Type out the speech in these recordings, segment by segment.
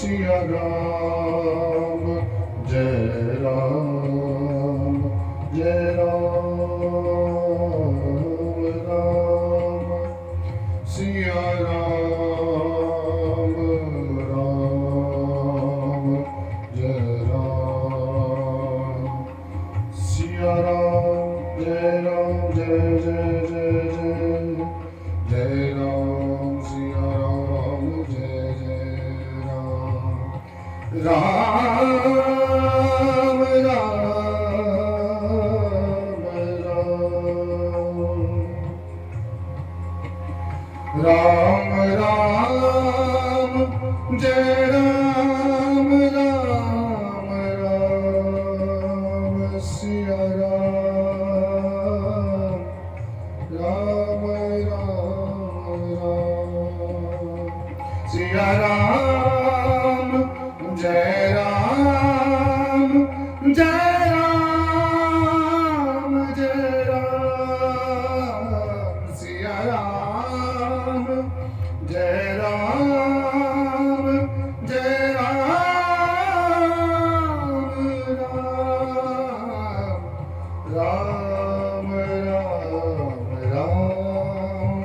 सिया राम जय राम जय राम राम सिया राम राम जय राम सिया राम जय जय जय जय जय राम सिया राम जय जय राम राम राम राम जय राम राम राम सिया राम राम राम राम सिया राम जय राम जय राम जय राम सिया राम जय राम जय राम राम राम राम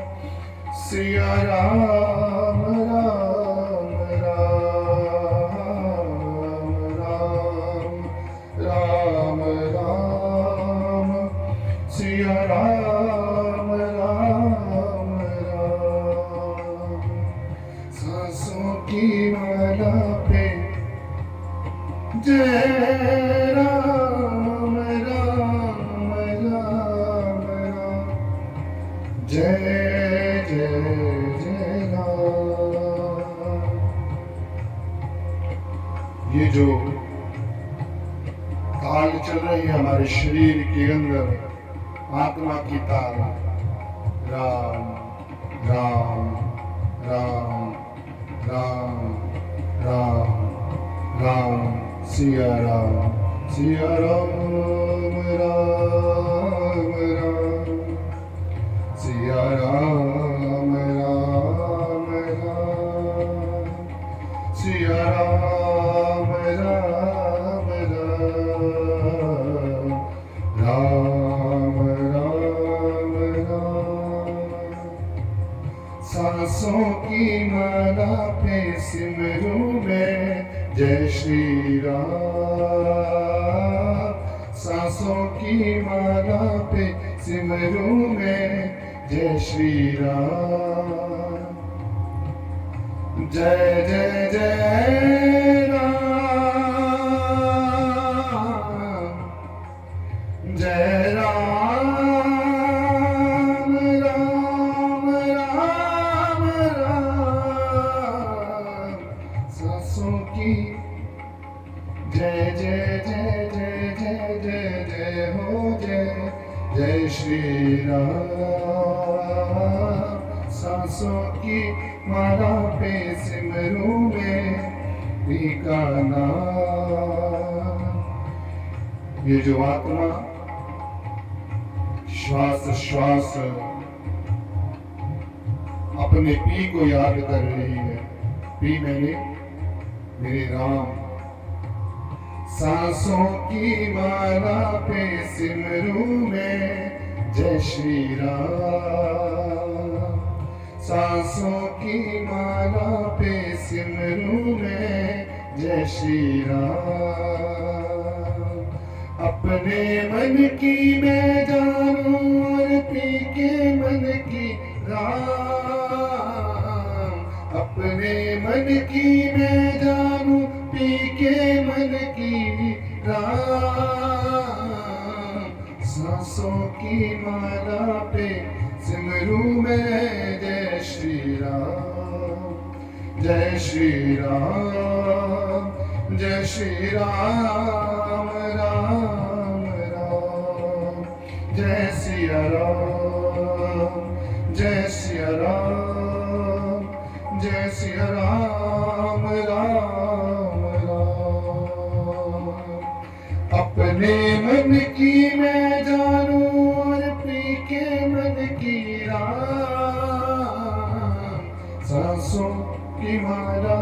सिया राम राम राम राम सिया राम राम सांसों की माला पे जय राम राम राम राम जय जय जय राम। ये जो ताल चल रही है हमारे शरीर के अंदर, आत्मा की ताल, राम राम राम राम राम राम सिया राम राम राम सिया राम राम सिया राम राम राम राम सांसों की माला पे सिमरूं मैं जय श्री राम। सांसों की माला पे सिमरूं मैं जय श्री राम। जय जय जय राम जय राम राम राम राम सांसों की जय जय जय जय जय जय जय हो जय जय श्री राम। सांसों की माला पे सिमरूं मैं का नाम। ये जो आत्मा श्वास श्वास अपने पी को याद कर रही है, पी मैंने मेरे राम। सांसों की माला पे सिमरूं मैं जय श्री राम। सांसों की माला पे सिमरूं मैं जय श्री राम। अपने मन की मैं जानूं और पी के मन की राम। अपने मन की मैं जानूं पी के मन की राम। सांसों की माला पे सिमरूं मैं जय श्री राम। जय श्री राम जय श्री राम राम राम जय सिया राम जय सिया राम जय सिया राम राम राम। अपने मन की मैं जानूं और पी के मन की राम। सांसों की माला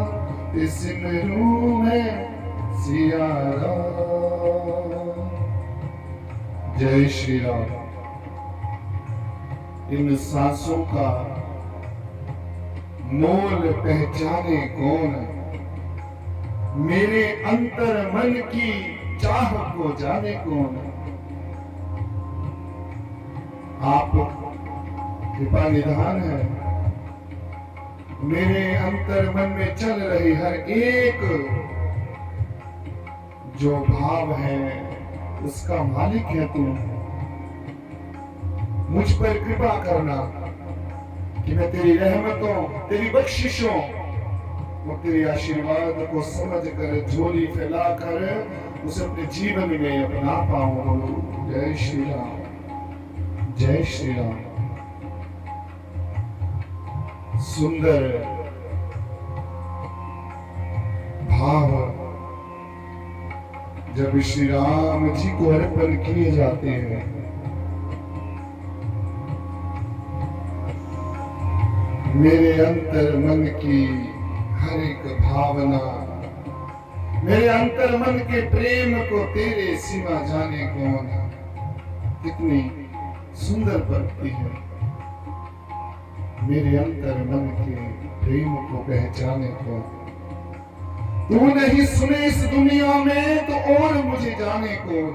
ते सिमरू में सिया राम। जय श्री राम। इन सांसों का मोल पहचाने कौन, मेरे अंतर मन की चाह को जाने कौन। आप कृपा निधान है, मेरे अंतर मन में चल रही हर एक जो भाव है उसका मालिक है तू। मुझ पर कृपा करना कि मैं तेरी रहमतों, तेरी बख्शिशों और तेरे आशीर्वाद को समझ कर, झोली फैलाकर उसे अपने जीवन में अपना पाऊं। जय श्री राम, जय श्री राम। सुंदर भाव जब श्री राम जी को अर्पण किए जाते हैं, मेरे अंतर मन की हर एक भावना, मेरे अंतर मन के प्रेम को तेरे सिवा जाने कौन। कितनी सुंदर पंक्ति है, मेरे अंतर मन के प्रेम को पहचाने कौन। तू नहीं सुने इस दुनिया में तो और मुझे जाने कौन।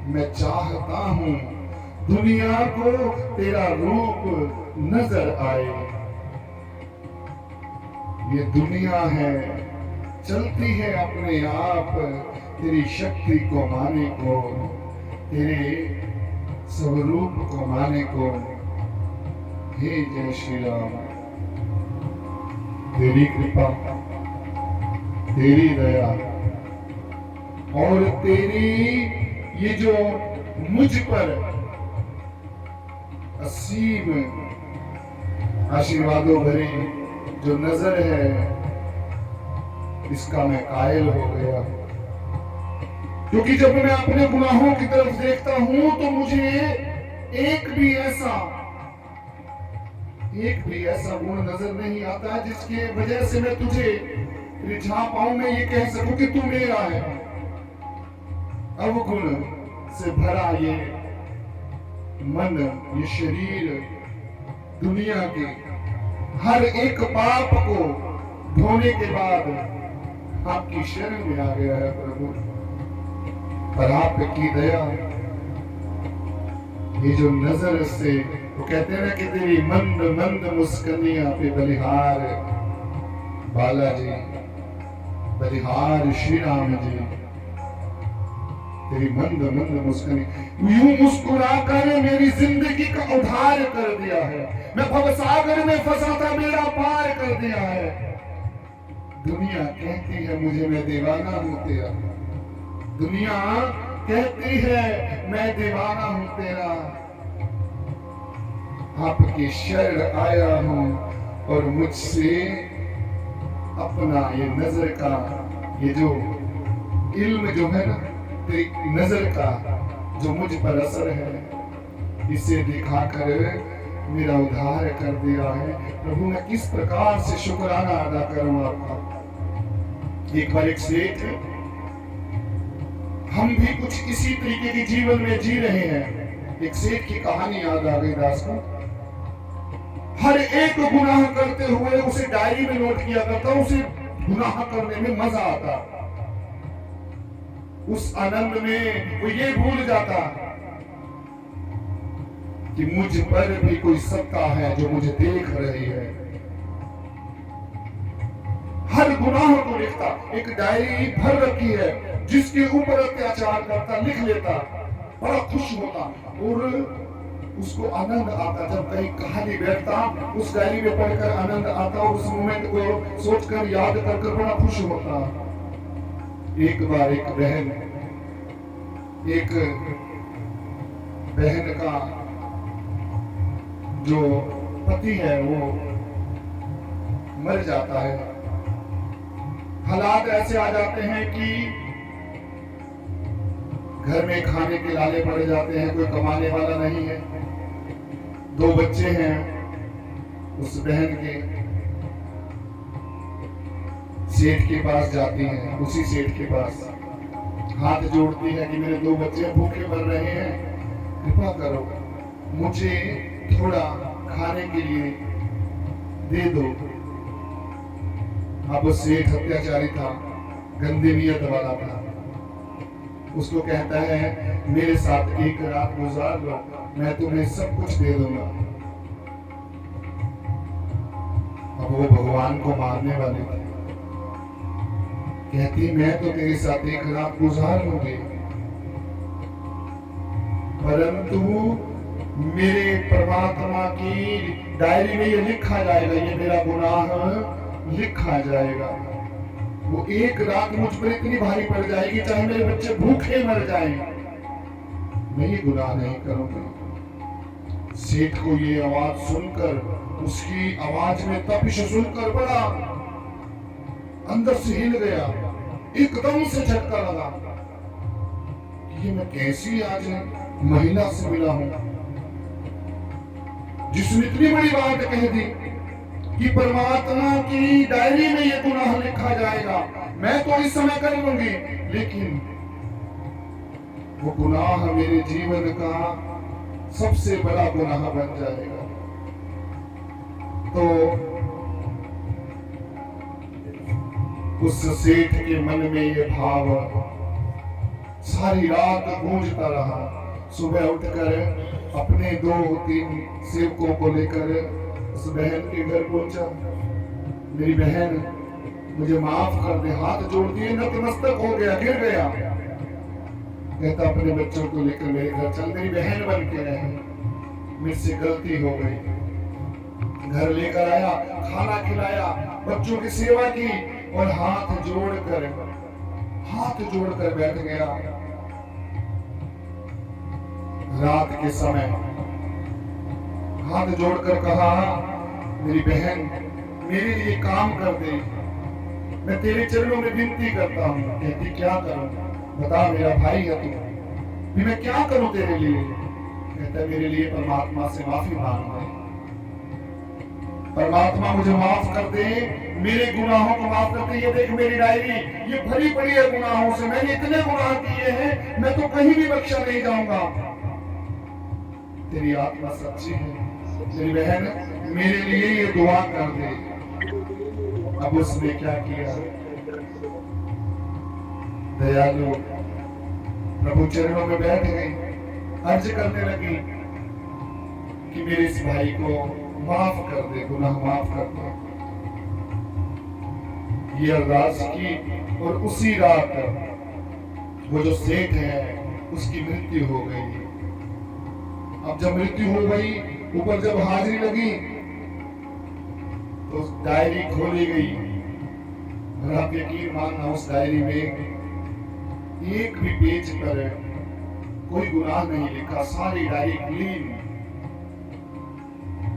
मैं चाहता हूं दुनिया को तेरा रूप नजर आए। ये दुनिया है चलती है अपने आप, तेरी शक्ति को माने को, तेरे स्वरूप को माने को। हे जय श्री राम। तेरी कृपा, तेरी दया और तेरी ये जो मुझ पर असीम आशीर्वादों भरी जो नजर है, इसका मैं कायल हो गया। क्योंकि जब मैं अपने गुनाहों की तरफ देखता हूं तो मुझे एक भी ऐसा गुण नजर नहीं आता जिसके वजह से मैं तुझे रिझा पाऊं, मैं ये कह सकूं कि तू मेरा है। अवगुण से भरा ये मन, ये शरीर दुनिया के हर एक पाप को धोने के बाद आपकी शरण में आ गया है प्रभु। पर आपकी दया, ये जो नजर से वो कहते हैं ना कि तेरी मंद मंद मुस्कानियां पे बलिहार बालाजी, बलिहार श्री राम जी, तेरी मंद मंद मुस्कानी यूं मुस्कुराकर मेरी जिंदगी का उद्धार कर दिया है। मैं भवसागर में फंसा था, बेड़ा पार कर दिया है। दुनिया कहती है मुझे मैं दीवाना हूं तेरा, दुनिया कहती है मैं दीवाना हूं तेरा। आपकी शरण आया हूं और मुझसे अपना ये नजर का, ये जो इल्म जो है ना, तेरी नजर का जो मुझ पर असर है, इसे दिखाकर मेरा उद्धार कर दिया है। प्रभु मैं किस प्रकार से शुक्राना अदा करूं आपका। एक बार एक सेठ, हम भी कुछ इसी तरीके के जीवन में जी रहे हैं। एक सेठ की कहानी याद आ गई दास को। हर एक गुनाह करते हुए उसे डायरी में नोट किया करता, उसे गुनाह करने में मजा आता। उस आनंद में वो ये भूल जाता कि मुझ पर भी कोई सत्ता है जो मुझे देख रही है। हर गुनाह को लिखता, एक डायरी भर रखी है, जिसके ऊपर अत्याचार करता लिख लेता, बड़ा खुश होता और उसको आनंद आता। जब कहीं कहानी बैठता, उस डायरी में पढ़कर आनंद आता और उस मोमेंट को सोचकर याद कर बड़ा खुश होता। एक बार एक बहन का जो पति है वो मर जाता है। हालात ऐसे आ जाते हैं कि घर में खाने के लाले पड़ जाते हैं, कोई कमाने वाला नहीं है। 2 बच्चे हैं उस बहन के, सेठ के पास जाती हैं, उसी सेठ के पास हाथ जोड़ती है कि मेरे 2 बच्चे भूखे मर रहे हैं, कृपा करो मुझे थोड़ा खाने के लिए दे दो। अब वो सेठ अत्याचारी था, गंदी नियत वाला था। उसको कहता है मेरे साथ एक रात गुजार लो, मैं तुम्हें सब कुछ दे दूंगा। अब वो भगवान को मारने वाली थी, कहती मैं तो तेरे साथ एक रात गुजार लूंगी, परंतु मेरे परमात्मा की डायरी में ये लिखा जाएगा, ये मेरा गुनाह लिखा जाएगा। वो एक रात मुझ पर इतनी भारी पड़ जाएगी, चाहे मेरे बच्चे भूखे मर जाएं, मैं ये गुनाह नहीं करूंगा। सेठ को ये आवाज सुनकर, उसकी आवाज में तपिश सुनकर बड़ा अंदर से हिल गया, एकदम से झटका लगा। ये मैं कैसी आज महिला से मिला हूं जिसने इतनी बड़ी बात कह दी कि परमात्मा की डायरी में ये गुनाह लिखा जाएगा, मैं तो इस समय कर लूंगी, लेकिन वो गुनाह मेरे जीवन का सबसे बड़ा गुनाह बन जाएगा। तो उस सेठ के मन में ये भाव सारी रात गूंजता रहा। सुबह उठकर अपने 2-3 सेवकों को लेकर उस बहन के घर पहुंचा। मेरी बहन मुझे माफ कर दे, हाथ जोड़ दिए, नतमस्तक हो गया, गिर गया। कहता अपने बच्चों को लेकर मेरे घर चल, मेरी बहन बन के रहे, मुझसे गलती हो गई। घर लेकर आया, खाना खिलाया, बच्चों की सेवा की और हाथ जोड़कर बैठ गया। रात के समय हाथ जोड़कर कहा मेरी बहन मेरे लिए काम कर दे, मैं तेरे चरणों में विनती करता हूँ। कहती क्या करूं, बता, मेरा भाई है तू, मैं क्या करूं तेरे लिए। कहता मेरे लिए परमात्मा से माफी मांग दे, परमात्मा मुझे माफ कर दे, मेरे गुनाहों को माफ कर दे। ये देख मेरी डायरी ये भरी पड़ी है गुनाहों से, मैंने इतने गुनाह किए हैं, मैं तो कहीं भी बख्शा नहीं जाऊंगा। तेरी आत्मा सच्ची है, मेरी बहन मेरे लिए ये दुआ कर दे। अब उसने क्या किया, दयालु प्रभु चरणों में बैठ गई, अर्ज करने लगी कि मेरे इस भाई को माफ कर दे, गुनाह माफ कर दे। ये अरदास की और उसी रात वो जो सेठ है उसकी मृत्यु हो गई। अब जब मृत्यु हो गई, ऊपर जब हाजिरी लगी तो डायरी खोली गई और आप यकीन मानना उस डायरी में एक भी पेज पर कोई गुनाह नहीं लिखा, सारी डायरी क्लीन,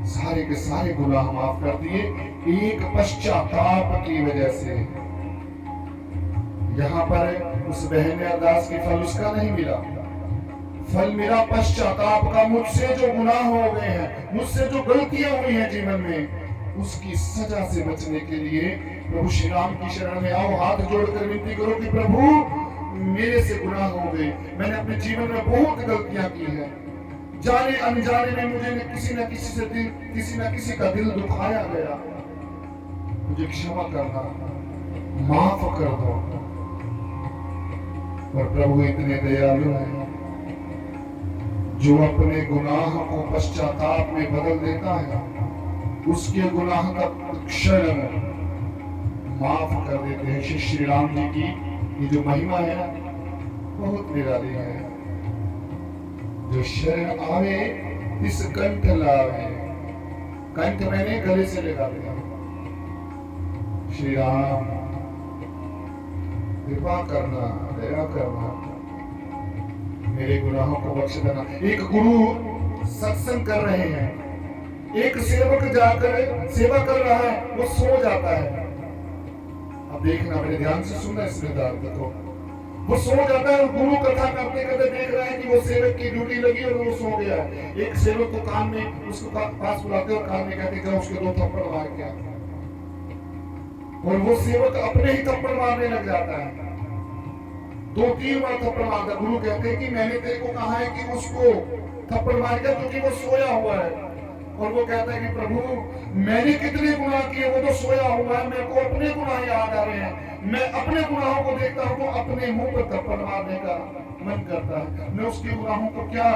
सारे के सारे गुनाह माफ कर दिए एक पश्चाताप की वजह से। यहाँ पर उस बहन ने अरदास की फल उसका नहीं मिला, फल मेरा पश्चाताप का, मुझसे जो गुनाह हो गए हैं, मुझसे जो गलतियां हुई हैं जीवन में, उसकी सजा से बचने के लिए प्रभु श्री राम की शरण में आओ, हाथ जोड़कर विनती करो कि प्रभु मेरे से गुनाह हो गए, मैंने अपने जीवन में बहुत गलतियां की हैं, जाने अनजाने में मुझे किसी न किसी का दिल दुखाया गया, मुझे क्षमा करना, माफ कर दो। और प्रभु इतने दयालु हैं जो अपने गुनाह को पश्चाताप में बदल देता है, उसके गुनाह का क्षण माफ कर देते हैं। श्री राम जी की ये जो महिमा है बहुत निराली है। जो शरण आवे इस कंठ लावे, कंठ मैंने गले से लगा दिया। श्री राम कृपा करना, दया करना, मेरे गुनाहों को बख्श देना। एक गुरु सत्संग कर रहे हैं, एक सेवक जाकर सेवा कर रहा है, वो सो जाता है। अब देखना, मेरे ध्यान से सुनना इस वेदांत को। वो सो जाता है और गुरु कथा करते करते देख रहा है कि वो सेवक की ड्यूटी लगी और वो सो गया है। एक सेवक को कान में उसको पास बुलाते और कान में कहते जाओ उसके 2 थप्पड़ मार के। और वो सेवक अपने ही थप्पड़ मारने लग जाता है। 2-3 बार थप्पड़ मारता। गुरु कहते हैं कि मैंने तेरे को कहा है कि उसको थप्पड़ मार के, क्योंकि वो सोया हुआ है। और वो कहता है कि प्रभु मैंने कितने गुनाह किए, वो तो सोया हुआ है, मेरे को अपने गुनाह याद आ रहे हैं। मैं अपने गुनाहों को देखता हूँ तो अपने मुंह पर थप्पड़ मारने का मन करता है। मैं उसके गुनाहों को क्या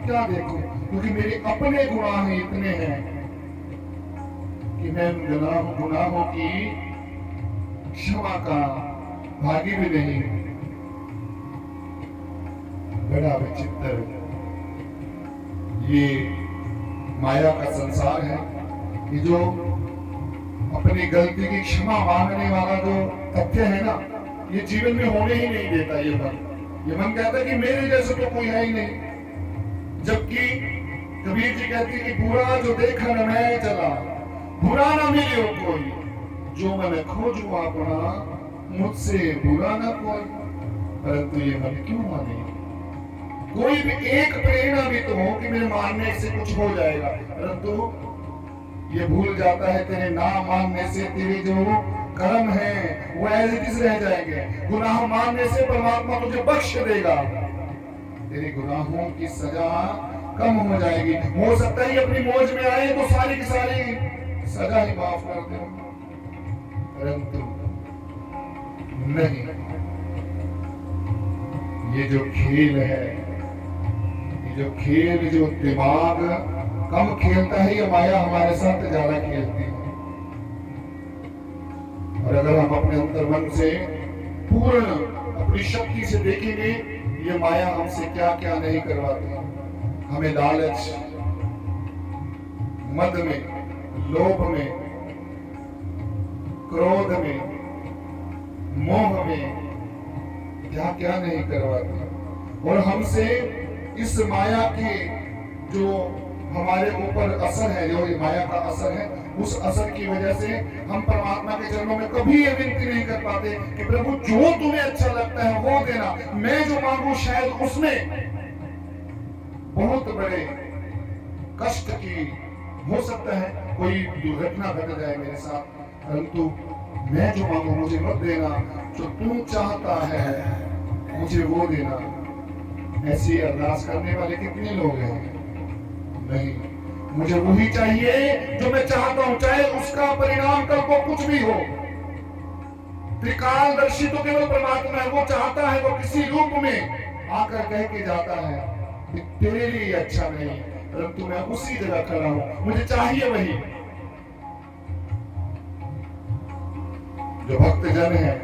क्या देखूं, क्योंकि मेरे अपने गुनाह इतने हैं कि मैं गुनाहों की क्षमा का भागी भी नहीं। बड़ा विचित्र ये माया का संसार है कि जो अपनी गलती की क्षमा मांगने वाला जो तथ्य है ना, ये जीवन में होने ही नहीं देता। ये मन कहता है कि मेरे जैसे तो कोई है ही नहीं। जबकि कबीर जी कहते हैं कि बुरा जो देखा न मैं चला, बुरा ना मिले कोई, जो मन खोजू अपना, मुझसे बुरा ना कोई। परंतु ये मन क्यों माने? कोई भी एक प्रेरणा भी तो हो कि मेरे मानने से कुछ हो जाएगा, परंतु ये भूल जाता है तेरे ना मानने से तेरे जो कर्म है वो ऐसे किस रह जाएंगे। गुनाह मानने से परमात्मा तुझे बख्श देगा, तेरे गुनाहों की सजा कम हो जाएगी। हो सकता है अपनी मौज में आए तो सारी की सारी सजा ही माफ कर दे, परंतु नहीं। ये जो खेल है, जो खेल जो दिमाग कम खेलता है, ये माया हमारे साथ ज्यादा खेलती है। और अगर हम अपने अंतर मन से पूर्ण अपनी शक्ति से देखेंगे, ये माया हमसे क्या क्या नहीं करवाती। हमें लालच, मद में, लोभ में, क्रोध में, मोह में क्या क्या नहीं करवाती। और हमसे इस माया के जो हमारे ऊपर असर है, जो ये माया का असर है, उस असर की वजह से हम परमात्मा के चरणों में कभी ये विनती नहीं कर पाते कि प्रभु जो तुम्हें अच्छा लगता है वो देना, मैं जो मांगू शायद उसमें बहुत बड़े कष्ट की हो सकता है, कोई दुर्घटना घट जाए मेरे साथ, परंतु मैं जो मांगू मुझे मत देना, जो तू चाहता है मुझे वो देना। ऐसी अरदास करने वाले कितने लोग हैं? नहीं, मुझे वही चाहिए जो मैं चाहता हूं, चाहे उसका परिणाम कल को कुछ भी हो। त्रिकालदर्शी तो केवल परमात्मा है, वो चाहता है, वो किसी रूप में आकर कह के जाता है कि तेरे लिए अच्छा नहीं, परंतु मैं उसी जगह खड़ा हूं, मुझे चाहिए वही। जो भक्त जन है,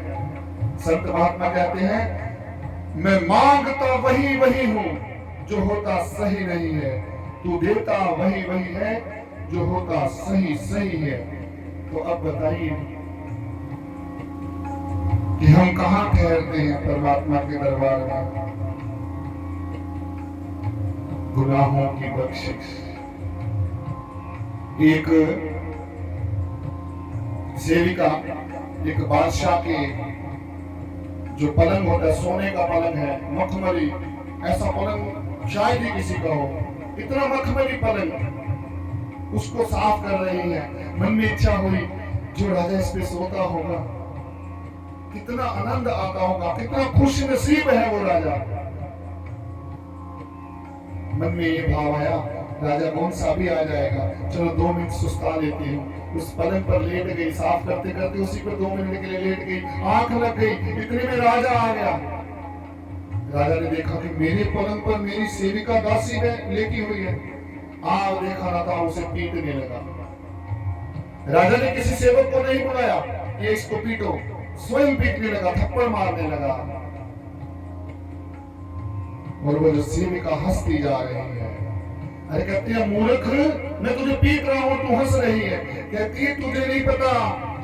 संत महात्मा कहते हैं मैं मांगता वही वही हूं जो होता सही नहीं है, तू देता वही वही है जो होता सही सही है। तो अब बताइए कि हम कहां ठहरते हैं परमात्मा के दरबार में? गुनाहों की बख्शिश। एक सेविका, एक बादशाह के जो पलंग होता है, सोने का पलंग है, मखमली, ऐसा पलंग शायद ही किसी का हो, इतना मखमली पलंग, उसको साफ कर रही है। मन में इच्छा हुई जो राजा इस पे सोता होगा कितना आनंद आता होगा, कितना खुश नसीब है वो राजा। मन में ये भाव आया राजा कौन सा भी आ जाएगा, चलो 2 मिनट सुस्ता लेती हूँ। उस पलंग पर लेट गई, साफ करते करते उसी पर 2 मिनट के लिए लेट गई, आंख लग गई, इतने में राजा आ गया। राजा ने देखा कि मेरे पलंग पर मेरी सेविका दासी है लेटी हुई है। देखा ना था, उसे पीटने लगा। राजा ने किसी सेवक को नहीं बुलाया ये इसको पीटो, स्वयं पीटने लगा, थप्पड़ मारने लगा। और वो जो सेविका हंसती जा रही है, अरे कहती है मूर्ख, मैं तुझे पीट रहा हूं, तू हंस रही है। कहती है तुझे नहीं पता,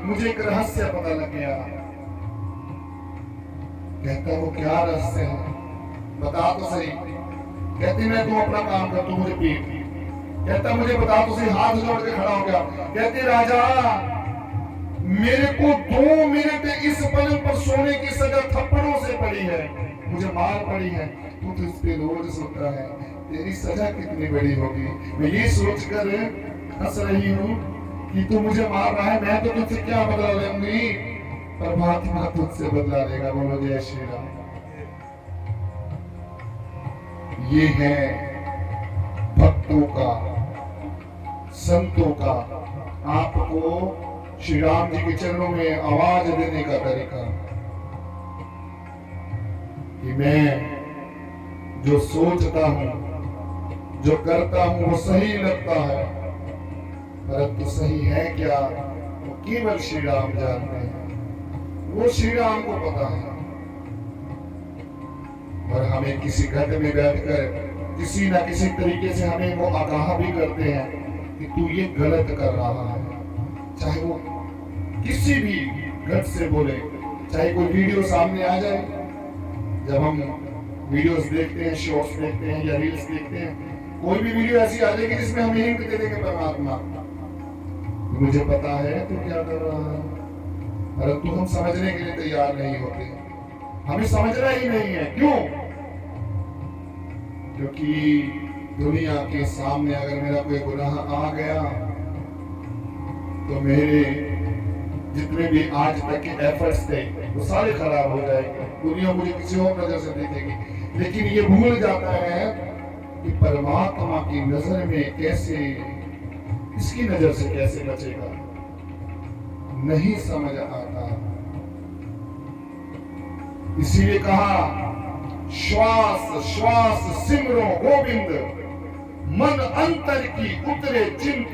मुझे एक रहस्य पता लग गया। कहता वो क्या रहस्य है, बता तो सही। कहती मैं तू अपना काम कर, तू मुझे पीट। कहता मुझे बता तो सही। हाथ जोड़ के खड़ा हो गया। कहती राजा मेरे को 2 मिनट इस पलंग पर सोने की सजा थप्पड़ों से पड़ी है, मुझे मार पड़ी है, तू तो इस पे रोज सोता है, तेरी सजा कितनी बड़ी होगी। मैं ये सोचकर हंस रही हूँ कि तू मुझे मार रहा है, मैं तो तुझसे क्या बदला लूंगी, परमात्मा तुझसे बदला लेगा। बोलो जय श्री राम। ये है भक्तों का, संतों का आपको श्री राम जी के चरणों में आवाज देने का तरीका, कि मैं जो सोचता हूं, जो करता हूं वो सही लगता है, परंतु सही है क्या वो केवल श्री राम जानते हैं, वो श्री राम को पता है। और हमें किसी घट में बैठकर किसी ना किसी तरीके से हमें वो आगाह भी करते हैं कि तू ये गलत कर रहा है, चाहे वो किसी भी घट से बोले, चाहे कोई वीडियो सामने आ जाए। जब हम वीडियोस देखते हैं, शॉर्ट्स देखते हैं या रील्स देखते हैं, कोई भी वीडियो ऐसी आ जाएगी जिसमें हमें हिंट दे देंगे परमात्मा, मुझे पता है तू क्या कर रहा है, परंतु हम समझने के लिए तैयार नहीं होते, हमें समझना ही नहीं है। क्यों? क्योंकि दुनिया के सामने अगर मेरा कोई गुनाह आ गया तो मेरे जितने भी आज तक के एफर्ट्स थे वो सारे खराब हो जाएंगे, दुनिया मुझे किसी और नजर से देखेगी। लेकिन ये भूल जाता है कि परमात्मा की नजर में कैसे, इसकी नजर से कैसे बचेगा, नहीं समझ आता। इसीलिए कहा श्वास श्वास सिमरो गोविंद, मन अंतर की उतरे चिंत।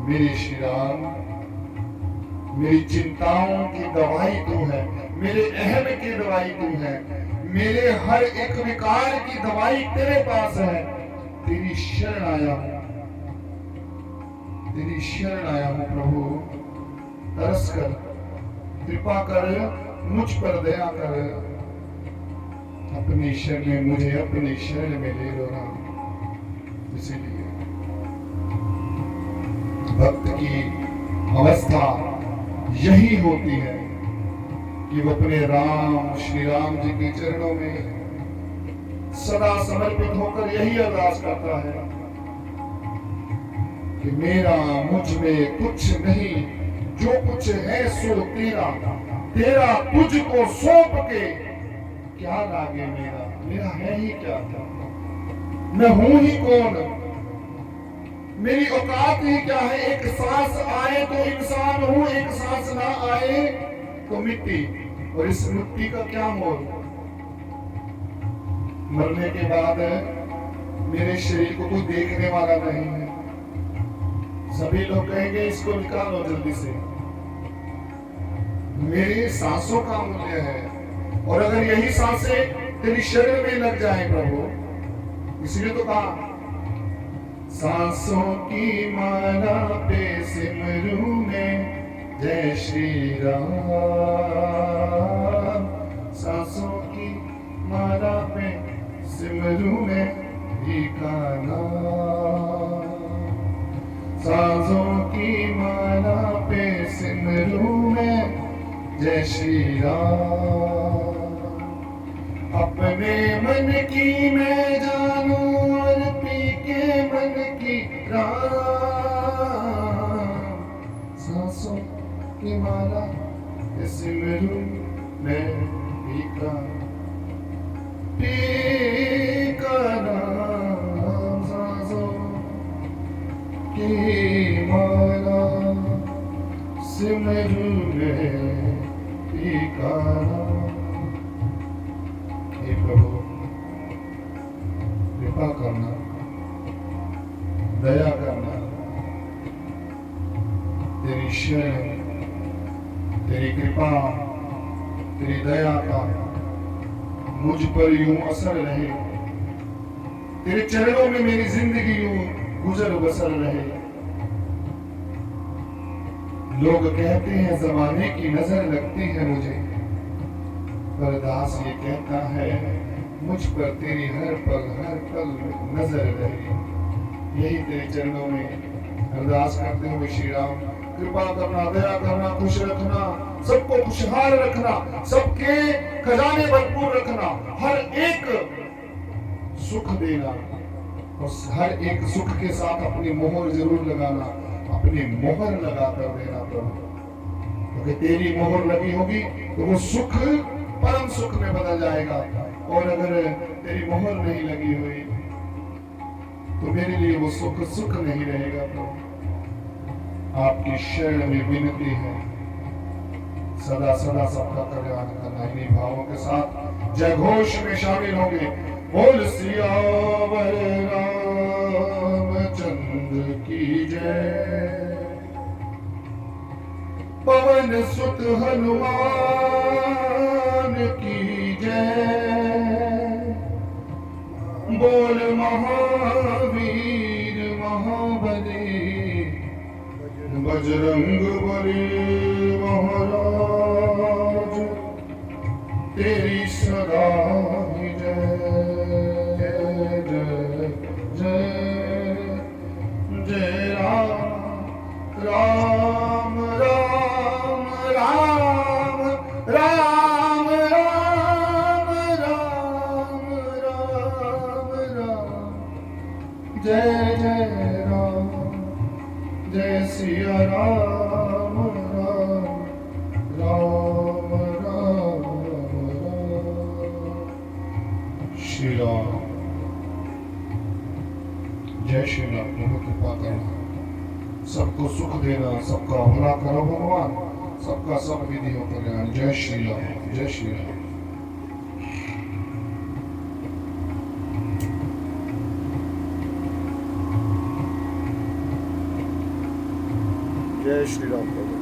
मेरे श्री राम, मेरी चिंताओं की दवाई तू है, मेरे अहम की दवाई तू है, मेरे हर एक विकार की दवाई तेरे पास है। तेरी शरण आया हूं, तेरी शरण आया हूं प्रभु, तरस कर, कृपा कर, मुझ पर दया कर, अपनी शरण में मुझे अपनी शरण में ले लो राम। इसीलिए भक्त की अवस्था यही होती है कि वो अपने राम श्री राम जी के चरणों में सदा समर्पित होकर यही अरदास करता है कि मेरा मुझ में कुछ नहीं, जो कुछ है सो तेरा, तेरा तुझको सौंप के क्या लागे मेरा, मेरा है ही क्या, मैं हूं ही कौन, मेरी औकात ही क्या है। एक सांस आए तो इंसान हूं, एक सांस ना आए तो मिट्टी, और इस मिट्टी का क्या मोल। मरने के बाद मेरे शरीर को कोई देखने वाला नहीं है, सभी लोग कहेंगे इसको निकालो जल्दी से। मेरी सांसों का मूल्य है, और अगर यही सांसें तेरी शरीर में लग जाए प्रभु, इसलिए तो कहा सांसों की माला पे सिमरू में जय श्री राम, सांसों की माला पे सिमरू में भीखा नाम, सांसों की माला पे सिमरू में जय श्री राम। अपने मन की मैं जानूं और पी के मन की राम, सांसों की माला सिमरू में भीखा, भीखा नाम, सांसों की माला सिमरू में भीखा नाम। हे प्रभु कृपा करना, दया करना, तेरी शरण, तेरी कृपा, तेरी दया का मुझ पर यूं असर रहे, तेरे चरणों में मेरी जिंदगी यूं गुजर बसर रहे। लोग कहते हैं जमाने की नजर लगती है मुझे, पर दास ये कहता है मुझ पर तेरी हर पल नजर रहे। यही तेरे चरणों में अरदास करते हुए श्री राम कृपा करना, दया करना, खुश रखना, सबको खुशहाल रखना, सबके खजाने भरपूर रखना, हर एक सुख देना, उस हर एक सुख के साथ अपनी मोहर जरूर लगाना, अपनी मोहर लगा कर देना प्रभु, क्योंकि तेरी मोहर लगी होगी तो वो सुख परम सुख में बदल जाएगा। और अगर तेरी मोहर नहीं लगी हुई तो मेरे लिए वो सुख सुख नहीं रहेगा प्रभु। आपकी शरण में विनती है, सदा सदा सबका कल्याण करना। इन्हीं भावों के साथ जय घोष में शामिल होंगे। बोल सियावर रामचंद्र की जय, पवन सुत हनुमान की जय, बोल महावीर महाबली बजरंग बली महाराज तेरी सदा ही जय जय जय जय राम राम राम राम राम राम राम राम राम जय जय राम जय सिया राम राम राम राम राम। श्री राम जय श्री राम। प्रभु कृपा करना, सबको सुख देना, सबका भला करो भगवान, सबका सब विधि हो कल्याण। जय श्री राम जय श्री राम। जय श्री राम प्रभु।